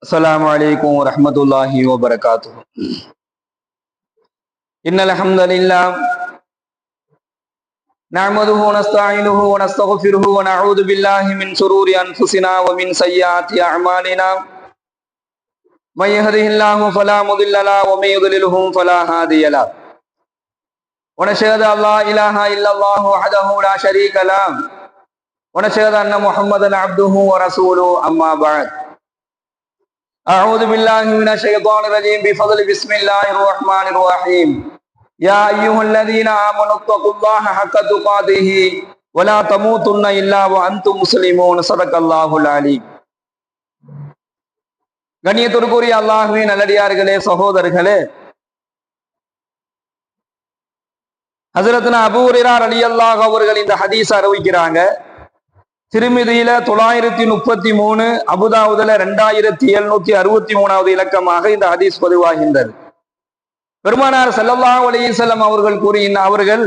السلام عليكم ورحمة الله وبركاته. إن الحمد لله نعمده ونستعينه ونستغفره ونعوذ بالله من شرور أنفسنا ومن سيئات أعمالنا. من يهده الله فلا مضل له ومن يضلله فلا هادي له. ونشهد أن لا إله إلا الله وحده لا شريك له ونشهد أن محمدا عبده ورسوله. أما بعد أعوذ بالله من الشيطان الرجيم بفضل بسم الله الرحمن الرحيم. يا أيها الذين آمنوا اتقوا الله حق تقاته ولا تموتن إلا وأنتم مسلمون. صدق الله العليم. கண்ணியத்திற்குரிய அல்லாஹ்வின் நல்லடியார்களே, சகோதரர்களே, ஹஸரத்னா அபூ ஹுரைரா ரலியல்லாஹு அவர்கள் இந்த ஹதீஸ் அறிவிக்கிறாங்க. திருமிதியில 933, அபுதாவுதுல 2763வது இலக்கமாக இந்த ஹதீஸ் பதிவாகின்றது. பெருமானார் ஸல்லல்லாஹு அலைஹி வஸல்லம் அவர்கள் அவர்கள்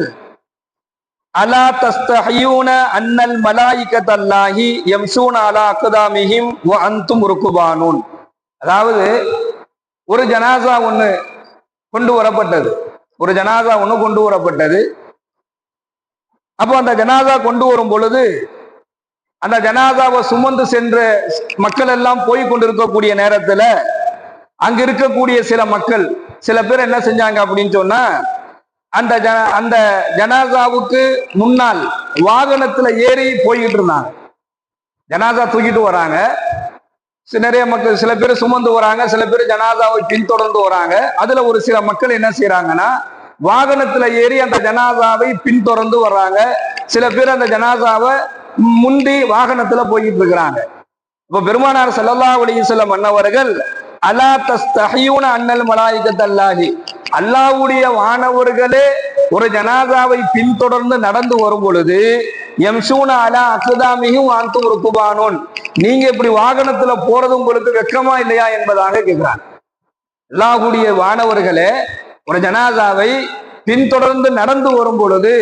அலா தஸ்தஹியூன அன்னல் மலாயிகத்தல்லாஹி யம்ஷூன அலா அக்தாமிஹிம் வ அன்தும் ருக்குபானூன். அதாவது ஒரு ஜனாசா ஒண்ணு கொண்டு வரப்பட்டது. அப்போ அந்த ஜனாசா கொண்டு வரும் பொழுது அந்த ஜனாசாவை சுமந்து சென்ற மக்கள் எல்லாம் போய் கொண்டிருக்கக்கூடிய நேரத்துல அங்க இருக்கக்கூடிய சில பேர் என்ன செஞ்சாங்க அப்படின்னு சொன்னா, அந்த ஜனாசாவுக்கு முன்னால் வாகனத்துல ஏறி போய்கிட்டு இருந்தாங்க. ஜனாசா தூக்கிட்டு வராங்க, நிறைய மக்கள், சில பேர் சுமந்து வராங்க, சில பேர் ஜனாசாவை பின்தொடர்ந்து வராங்க. அதுல ஒரு சில மக்கள் என்ன செய்யறாங்கன்னா, வாகனத்துல ஏறி அந்த ஜனாசாவை பின்தொடர்ந்து வர்றாங்க. சில பேர் அந்த ஜனாசாவை முந்தி வாகனத்துல போயிட்டு இருக்கிறாங்க. இப்ப பெருமானார் ஸல்லல்லாஹு அலைஹி வஸல்லம் அன்னவர்கள் அலா தஸ்தஹியூன அன்னல் மலாயிகத்தல்லாஹி, அல்லாஹ்வுடைய வானவர்களே ஒரு ஜனாசாவை பின்தொடர்ந்து நடந்து வரும் பொழுது யம்ஷூன அலா அக்தாமிஹிம் வ அன்தும் ருக்குபானூன், நீங்க இப்படி வாகனத்துல போறது உங்களுக்கு வெட்கமா இல்லையா என்பதாக கேட்கிறாங்க. அல்லாஹ்வுடைய வானவர்களே ஒரு ஜனாசாவை பின்தொடர்ந்து நடந்து வரும் பொழுது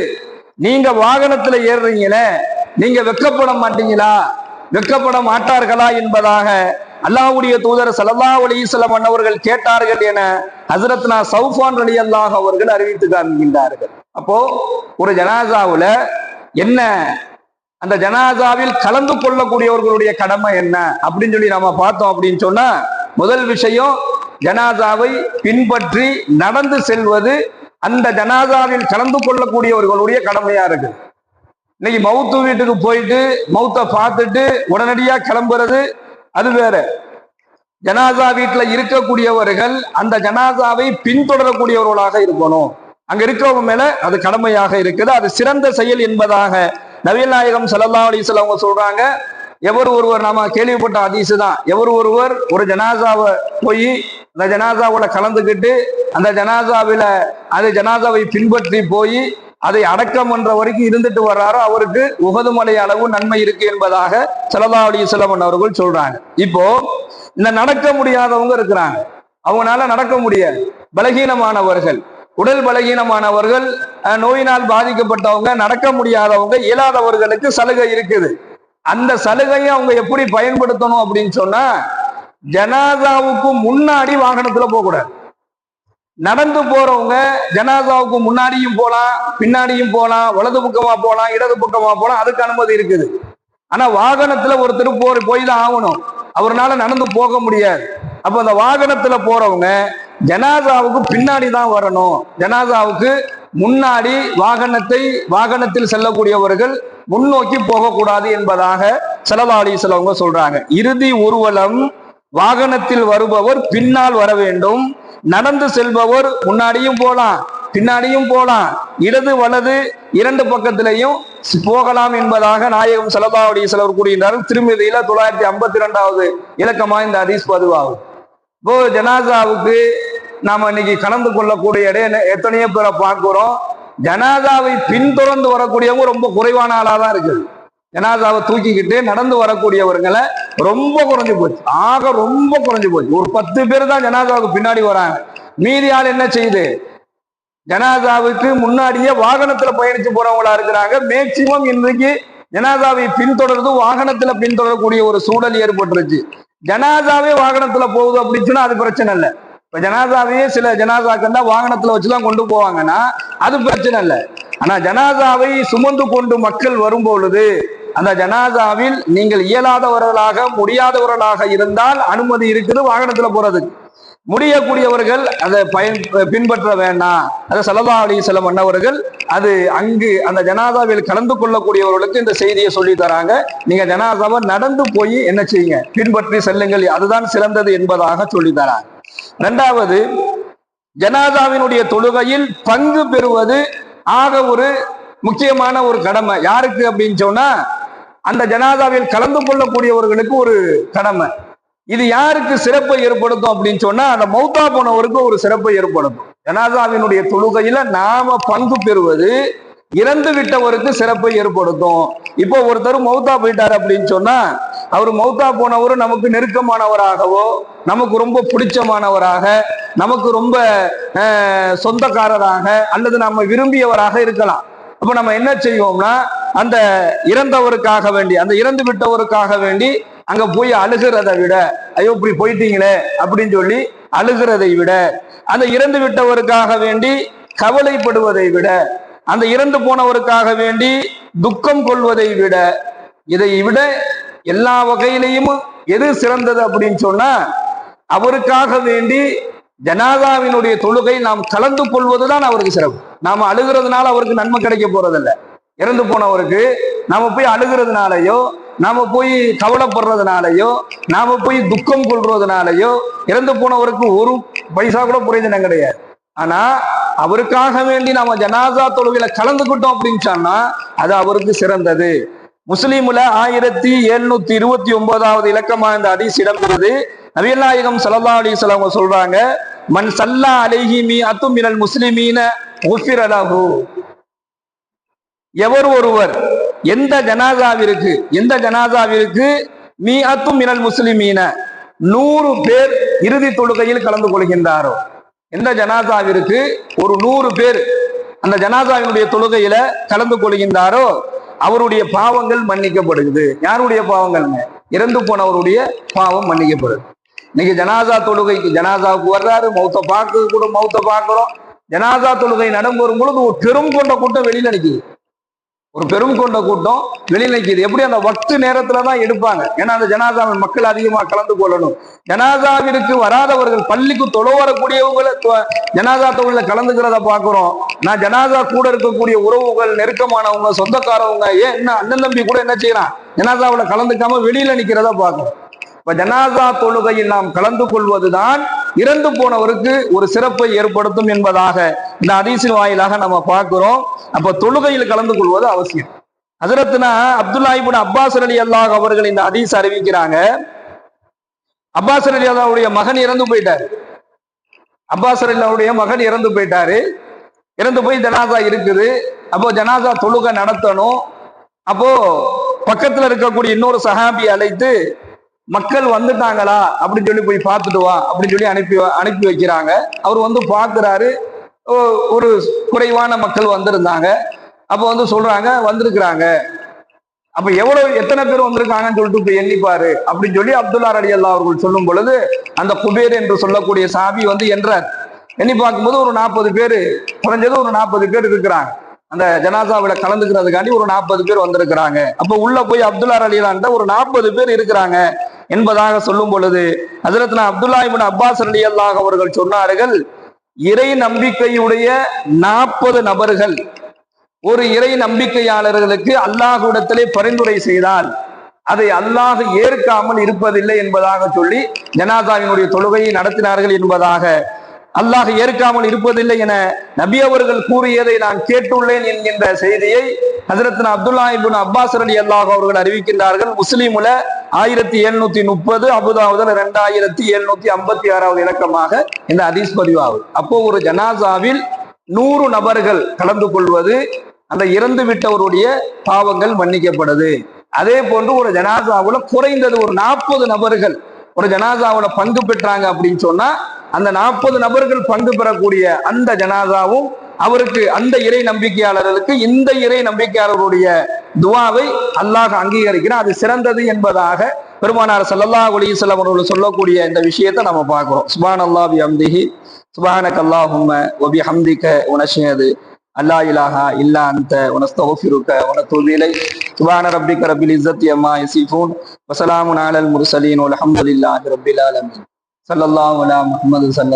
நீங்க வாகனத்துல ஏறுறீங்களே, நீங்க வெட்கப்பட மாட்டீங்களா, வெட்கப்பட மாட்டார்களா என்பதாக அல்லாஹ்வுடைய தூதர் ஸல்லல்லாஹு அலைஹி வஸல்லம் அன்னவர்கள் கேட்டார்கள் என ஹஸரத்னா சௌஃபான் ரலியல்லாஹு அவர்கள் அறிவித்து காண்கின்றார்கள். அப்போ ஒரு ஜனாசாவுல என்ன, அந்த ஜனாசாவில் கலந்து கொள்ளக்கூடியவர்களுடைய கடமை என்ன அப்படின்னு சொல்லி நாம பார்த்தோம் அப்படின்னு சொன்னா, முதல் விஷயம் ஜனாசாவை பின்பற்றி நடந்து செல்வது அந்த ஜனாசாவில் கலந்து கொள்ளக்கூடியவர்களுடைய கடமையா இருக்கு. இன்னைக்கு மவுத்து வீட்டுக்கு போயிட்டு மவுத்தை பார்த்துட்டு உடனடியா கிளம்புறது அது வேற. ஜனாசா வீட்டுல இருக்கக்கூடியவர்கள் அந்த ஜனாசாவை பின்தொடரக்கூடியவர்களாக இருக்கணும். அங்க இருக்கவங்க மேல அது கடமையாக இருக்குது, அது சிறந்த செயல் என்பதாக நபிகள் நாயகம் ஸல்லல்லாஹு அலைஹி வஸல்லம் அவங்க சொல்றாங்க. எவர் ஒருவர், நாம கேள்விப்பட்ட ஹதீஸ் தான், எவர் ஒருவர் ஒரு ஜனாசாவை போய் அந்த ஜனாசாவோட கலந்துக்கிட்டு அந்த ஜனாசாவை பின்பற்றி போய் அதை அடக்கம் என்ற வரைக்கும் இருந்துட்டு வர்றாரோ அவருக்கு உஹது மலை அளவு நன்மை இருக்கு என்பதாக ஸல்லல்லாஹு அலைஹி வஸல்லம் அவர்கள் சொல்றாங்க. இப்போ இந்த நடக்க முடியாதவங்க இருக்கிறாங்க, அவங்களால நடக்க முடியாது, பலகீனமானவர்கள், உடல் பலகீனமானவர்கள், நோயினால் பாதிக்கப்பட்டவங்க, நடக்க முடியாதவங்க, இயலாதவர்களுக்கு சலுகை இருக்குது. அந்த சலுகையை அவங்க எப்படி பயன்படுத்தணும் அப்படின்னு சொன்னா, ஜனாசாவுக்கு முன்னாடி வாகனத்துல போகக்கூடாது. நடந்து போறவங்க ஜனாசாவுக்கு முன்னாடியும் போலாம், பின்னாடியும் போலாம், வலது பக்கமா போலாம், இடது பக்கமா போலாம், அதுக்கு அனுமதி இருக்குது. ஆனா வாகனத்துல ஒருத்தர் போய் தான் ஆகணும், அவரால் நடந்து போக முடியாது. அப்ப அந்த வாகனத்துல போறவங்க ஜனாசாவுக்கு பின்னாடி தான் வரணும். ஜனாசாவுக்கு முன்னாடி வாகனத்தில் செல்லக்கூடியவர்கள் முன்னோக்கி போகக்கூடாது என்பதாக ஸல்லல்லாஹு அலைஹி வஸல்லம் அவங்க சொல்றாங்க. இறுதி ஊர்வலம் வாகனத்தில் வருபவர் பின்னால் வர வேண்டும், நடந்து செல்பவர் முன்னாடியும் போலாம் பின்னாடியும் போலாம், இடது வலது இரண்டு பக்கத்திலையும் போகலாம் என்பதாக நாயகம் ஸல்லல்லாஹு அலைஹி வஸல்லம் கூறுகின்றார்கள். திருமிதியில 952வது இலக்கமா இந்த ஹதீஸ் பதிவாகும். இப்போ ஜனாசாவுக்கு நாம இன்னைக்கு கலந்து கொள்ளக்கூடிய எத்தனையோ பேரை பார்க்கிறோம். ஜனாசாவை பின்தொடர்ந்து வரக்கூடியவங்க ரொம்ப குறைவான ஆளா தான் இருக்குது. ஜனாசாவை தூக்கிக்கிட்டு நடந்து வரக்கூடியவர்களை ரொம்ப குறைஞ்சு போச்சு, ரொம்ப குறைஞ்சு போச்சு. ஒரு 10 பேர் தான் ஜனாசாவுக்கு பின்னாடி வராங்க. மீதி ஆள் என்ன செய்யுது, ஜனாசாவுக்கு முன்னாடியே வாகனத்துல பயணிச்சு போறவங்களா இருக்கிறாங்க. மேக்சிமம் இன்றைக்கு ஜனாசாவை பின்தொடர்ந்து வாகனத்துல பின்தொடரக்கூடிய ஒரு சூழல் ஏற்பட்டுருச்சு. ஜனாதாவே வாகனத்துல போகுது அப்படின்னு சொன்னா அது பிரச்சனை இல்லை. இப்ப ஜனாதாவையே சில ஜனாதாக்கள் தான் வாகனத்துல வச்சுதான் கொண்டு போவாங்கன்னா அது பிரச்சனை இல்லை. ஆனா ஜனாதாவை சுமந்து கொண்டு மக்கள் வரும் பொழுது அந்த ஜனாதாவில் நீங்கள் இயலாதவர்களாக முடியாதவர்களாக இருந்தால் அனுமதி இருக்குது வாகனத்துல போறதுக்கு. முடியக்கூடியவர்கள் அதை பின்பற்ற வேண்டாம். அதை ஸல்லல்லாஹு அலைஹி வஸல்லம் அன்னவர்கள் அது அங்கு அந்த ஜனாதாவில் கலந்து கொள்ளக்கூடியவர்களுக்கு இந்த செய்தியை சொல்லி தராங்க. நீங்க ஜனாதாவை நடந்து போய் என்ன செய்யுங்க, பின்பற்றி செல்லுங்கள், அதுதான் சிறந்தது என்பதாக சொல்லி தராங்க. இரண்டாவது, ஜனாதாவினுடைய தொழுகையில் பங்கு பெறுவது ஆக ஒரு முக்கியமான ஒரு கடமை. யாருக்கு அப்படின்னு சொன்னா அந்த ஜனாதாவில் கலந்து கொள்ளக்கூடியவர்களுக்கு ஒரு கடமை. இது யாருக்கு சிறப்பை ஏற்படுத்தும் அப்படின்னு சொன்னா அந்த மௌத்தா போனவருக்கு ஒரு சிறப்பை ஏற்படுத்தும். ஜனாதாவினுடைய தொழுகையில நாம பங்கு பெறுவது இறந்து விட்டவருக்கு சிறப்பை ஏற்படுத்தும். இப்போ ஒருத்தர் மௌத்தா போயிட்டாரு அப்படின்னு சொன்னா அவர் மௌத்தா போனவரு நமக்கு நெருக்கமானவராகவோ நமக்கு ரொம்ப பிடிச்சமானவராக நமக்கு ரொம்ப சொந்தக்காரராக அல்லது நம்ம விரும்பியவராக இருக்கலாம். அப்ப நம்ம என்ன செய்வோம்னா அந்த இறந்தவருக்காக வேண்டி அந்த இறந்து விட்டவருக்காக வேண்டி அங்க போய் அழுகிறதை விட, ஐயோ இப்படி போயிட்டீங்களே அப்படின்னு சொல்லி அழுகிறதை விட, அந்த இறந்து விட்டவருக்காக வேண்டி கவலைப்படுவதை விட, அந்த இறந்து போனவருக்காக வேண்டி துக்கம் கொள்வதை விட, இதை விட எல்லா வகையிலையும் எது சிறந்தது அப்படின்னு சொன்னா அவருக்காக வேண்டி ஜனாதாவினுடைய தொழுகை நாம் கலந்து கொள்வதுதான் அவருக்கு சிறப்பு. நாம அழுகிறதுனால அவருக்கு நன்மை கிடைக்க போறதில்ல. இறந்து போனவருக்கு நாம போய் அழுகிறதுனாலயோ நாம போய் கவலைப்படுறதுனாலயோ நாம போய் துக்கம் கொள்றதுனாலயோ இறந்து போனவருக்கு ஒரு பைசா கூட பிரயோஜனம் கிடையாது. ஆனா அவருக்காக வேண்டி நாம ஜனாசா தொழுகையில கலந்துக்கிட்டோம் அப்படின்னு சொன்னா அது அவருக்கு சிறந்தது. முஸ்லீம்ல 1729வது இலக்கமா இந்த ஹதீஸ் இடம்பெறுது. நபிகள் நாயகம் ஸல்லல்லாஹு அலைஹி வஸல்லம் சொல்றாங்க, மன் ஸல்லா அலைஹி மிஅத்து மினல் முஸ்லிமீன குஃபிர லஹு. எவர் ஒருவர் எந்த ஜனாசாவிற்கு மிஅத்து மினல் முஸ்லிமீன 100 பேர் இறுதி தொழுகையில் கலந்து கொள்கின்றாரோ, எந்த ஜனாசாவிற்கு ஒரு 100 பேர் அந்த ஜனாசாவினுடைய தொழுகையில கலந்து கொள்கின்றாரோ அவருடைய பாவங்கள் மன்னிக்கப்படுகிறது. யாருடைய பாவங்கள்ங்க? இறந்து போனவருடைய பாவம் மன்னிக்கப்படுது. இன்னைக்கு ஜனாசா தொழுகைக்கு ஜனாசாவுக்கு வர்றாரு, மௌத்த பார்க்கிறோம். ஜனாசா தொழுகை நடம்பெறும் பொழுது ஒரு பெரும் கொண்ட கூட்டம் வெளியில நிற்குது. ஒரு பெரும் கொண்ட கூட்டம் வெளியில் நிற்கிது. எப்படி அந்த வக்து நேரத்துலதான் எடுப்பாங்க. ஏன்னா அந்த ஜனாசாவில் மக்கள் அதிகமா கலந்து கொள்ளணும். ஜனாசாவிற்கு வராதவர்கள் பள்ளிக்கு தொழ வரக்கூடியவங்களை ஜனாசா தொழில கலந்துக்கிறத பாக்குறோம். நான் ஜனாசா கூட இருக்கக்கூடிய உறவுகள் நெருக்கமானவங்க சொந்தக்காரவங்க என்ன அண்ணன் தம்பி கூட என்ன செய்யறான் ஜனாசாவில் கலந்துக்காம வெளியில நிக்கிறத பாக்குறோம். இப்ப ஜனாசா தொழுகையில் நாம் கலந்து கொள்வதுதான் இறந்து போனவருக்கு ஒரு சிறப்பை ஏற்படுத்தும் என்பதாக இந்த ஹதீஸின் வாயிலாக நம்ம பார்க்கிறோம். அப்ப தொழுகையில் கலந்து கொள்வது அவசியம். ஹஜ்ரத்னா அப்துல்லாஹ் இப்னு அப்பாஸ் ரலியல்லாஹு அவர்கள் இந்த ஹதீஸ் அறிவிக்கிறாங்க. அப்பாஸ் ரலியல்லாஹுடைய மகன் இறந்து போயிட்டாரு. அப்பாஸ் ரலியல்லாஹுடைய மகன் இறந்து போயிட்டாரு. இறந்து போய் ஜனாசா இருக்குது. அப்போ ஜனாசா தொழுகை நடத்தணும். அப்போ பக்கத்துல இருக்கக்கூடிய இன்னொரு சஹாபி அழைத்து மக்கள் வந்துட்டாங்களா அப்படின்னு சொல்லி போய் பார்த்துட்டு வா அப்படின்னு சொல்லி அனுப்பி வைக்கிறாங்க. அவர் வந்து பார்க்கிறாரு. ஒரு குறைவான மக்கள் வந்திருந்தாங்க. அப்ப சொல்றாங்க வந்திருக்கிறாங்க. அப்ப எத்தனை பேர் வந்திருக்காங்கன்னு சொல்லிட்டு இப்ப எண்ணிப்பாரு அப்படின்னு சொல்லி அப்துல்லாஹ் ரலியல்லாஹு அவர்கள் சொல்லும் பொழுது அந்த குபேர் என்று சொல்லக்கூடிய சாபி என்றார். எண்ணி பார்க்கும்போது ஒரு 40 பேர், குறைஞ்சது ஒரு 40 பேர் இருக்கிறாங்க. அந்த ஜனாசாவில கலந்துக்கிறதுக்காண்டி ஒரு 40 பேர் வந்திருக்கிறாங்க. அப்ப உள்ள போய் அப்துல்லாஹ் ரலியல்லாஹு ஒரு 40 பேர் இருக்கிறாங்க என்பதாக சொல்லும் பொழுது ஹஜ்ரத்னா அப்துல்லாஹ் இப்னு அப்பாஸ் ரலியல்லாஹு அவர்கள் சொன்னார்கள், இறை நம்பிக்கையுடைய 40 நபர்கள் ஒரு இறை நம்பிக்கையாளர்களுக்கு அல்லாஹ்விடத்திலே பரிந்துரை செய்தால் அதை அல்லாஹ் ஏற்காமல் இருப்பதில்லை என்பதாக சொல்லி ஜனாசாவினுடைய தொழுகையை நடத்தினார்கள் என்பதாக, அல்லாஹ் ஏற்காமல் இருப்பதில்லை என நபி அவர்கள் கூறியதை நான் கேட்டுள்ளேன் என்கின்ற செய்தியை ஹஜ்ரத்னா அப்துல்லாஹ் இப்னு அப்பாஸ் ரலியல்லாஹு அவர்கள் அறிவிக்கின்றார்கள். முஸ்லிமுல 1730, அபுதாவுதுல 2756வது இலக்கமாக இந்த ஹதீஸ் பதிவாகும். அப்போ ஒரு ஜனாசாவில் 100 நபர்கள் கலந்து கொள்வது அந்த இறந்து விட்டவருடைய பாவங்கள் மன்னிக்கப்படுது. அதே போன்று ஒரு ஜனாசாவுல குறைந்தது ஒரு 40 நபர்கள் ஒரு ஜனாசாவுல பங்கு பெற்றாங்க அப்படின்னு சொன்னா அந்த 40 நபர்கள் பங்கு பெறக்கூடிய அந்த ஜனாசாவும் அவருக்கு அந்த இறை நம்பிக்கையாளர்களுக்கு இந்த இறை நம்பிக்கையாளருடைய துவாவை அல்லாஹ் அங்கீகரிக்கிறான். அது சிறந்தது என்பதாக பெருமானார் ஸல்லல்லாஹு அலைஹி வஸல்லம் அவர்கள் சொல்லக்கூடிய இந்த விஷயத்தை நம்ம பார்க்கிறோம். சுப்ஹானல்லாஹி பிஹம்திஹி சுப்ஹானக அல்லாஹும்ம வ பிஹம்திக வ நஷ்ஹது அல்லா இலாஹா இல்லா அன்த வ நஸ்தக்ஃபிருக வ நத்தூபு இலைக். சுப்ஹான ரப்பிக ரப்பில் இஸ்ஸத்தி அம்மா யசிஃபூன் வ ஸலாமுன் அலல் முர்ஸலீன் வல்ஹம்துலில்லாஹி ரப்பில் ஆலமீன். ஸல்லல்லாஹு அலா முஹம்மது ஸல்லல்லாஹு